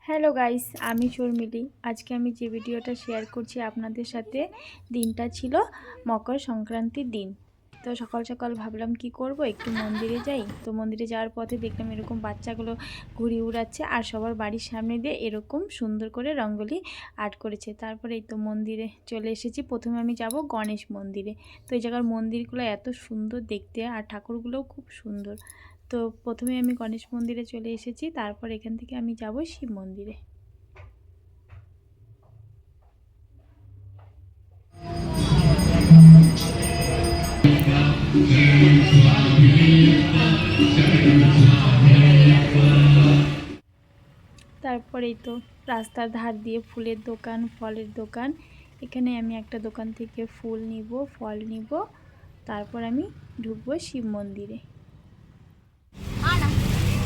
Hello guys, আমি শর্মিলি। আজকে আমি যে ভিডিওটা শেয়ার করছি আপনাদের সাথে, দিনটা ছিল মকর সংক্রান্তির দিন। তো সকাল সকাল ভাবলাম কি করব, একটু মন্দিরে যাই। তো মন্দিরে যাওয়ার পথে দেখলাম এরকম বাচ্চাগুলো ঘুড়ি উড়াচ্ছে আর সবার বাড়ির সামনে দিয়ে এরকম সুন্দর করে রঙ্গোলি আর্ট করেছে। তারপরে এই তো মন্দিরে চলে এসেছি। প্রথমে আমি যাব গণেশ মন্দিরে। তো এই জায়গার মন্দিরগুলো এত সুন্দর দেখতে আর ঠাকুরগুলোও খুব সুন্দর। তো প্রথমে আমি গণেশ মন্দিরে চলে এসেছি, তারপর এখান থেকে আমি যাব শিব মন্দিরে। তারপরেই তো রাস্তার ধার দিয়ে ফুলের দোকান, ফলের দোকান। এখানে আমি একটা দোকান থেকে ফুল নিব, ফল নিব, তারপর আমি ঢুকবো শিব মন্দিরে।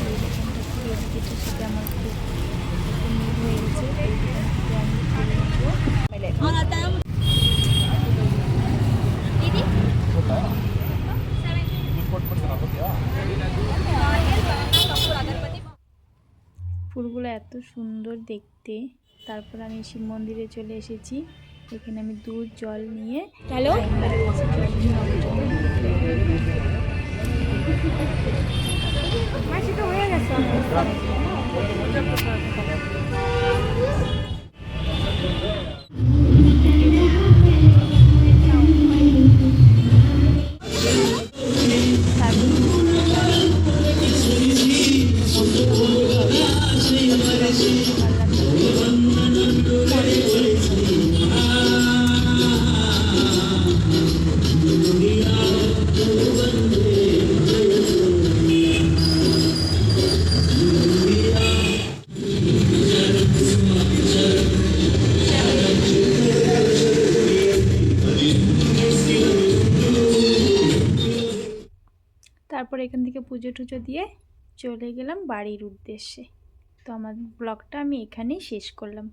এই দোকানটা থেকে এদিকেটার সাথে আমার খুব মিল হয়ে গেছে। এই দোকান থেকে আমি ফুল নিব। ফুলগুলো এত সুন্দর দেখতে। তারপর আমি শিব মন্দিরে চলে এসেছি। এখানে আমি দুধ জল নিয়ে তারপর এখান থেকে পুজো টুজো দিয়ে চলে গেলাম বাড়ির উদ্দেশ্যে। তো আমার ব্লগটা আমি এখানেই শেষ করলাম।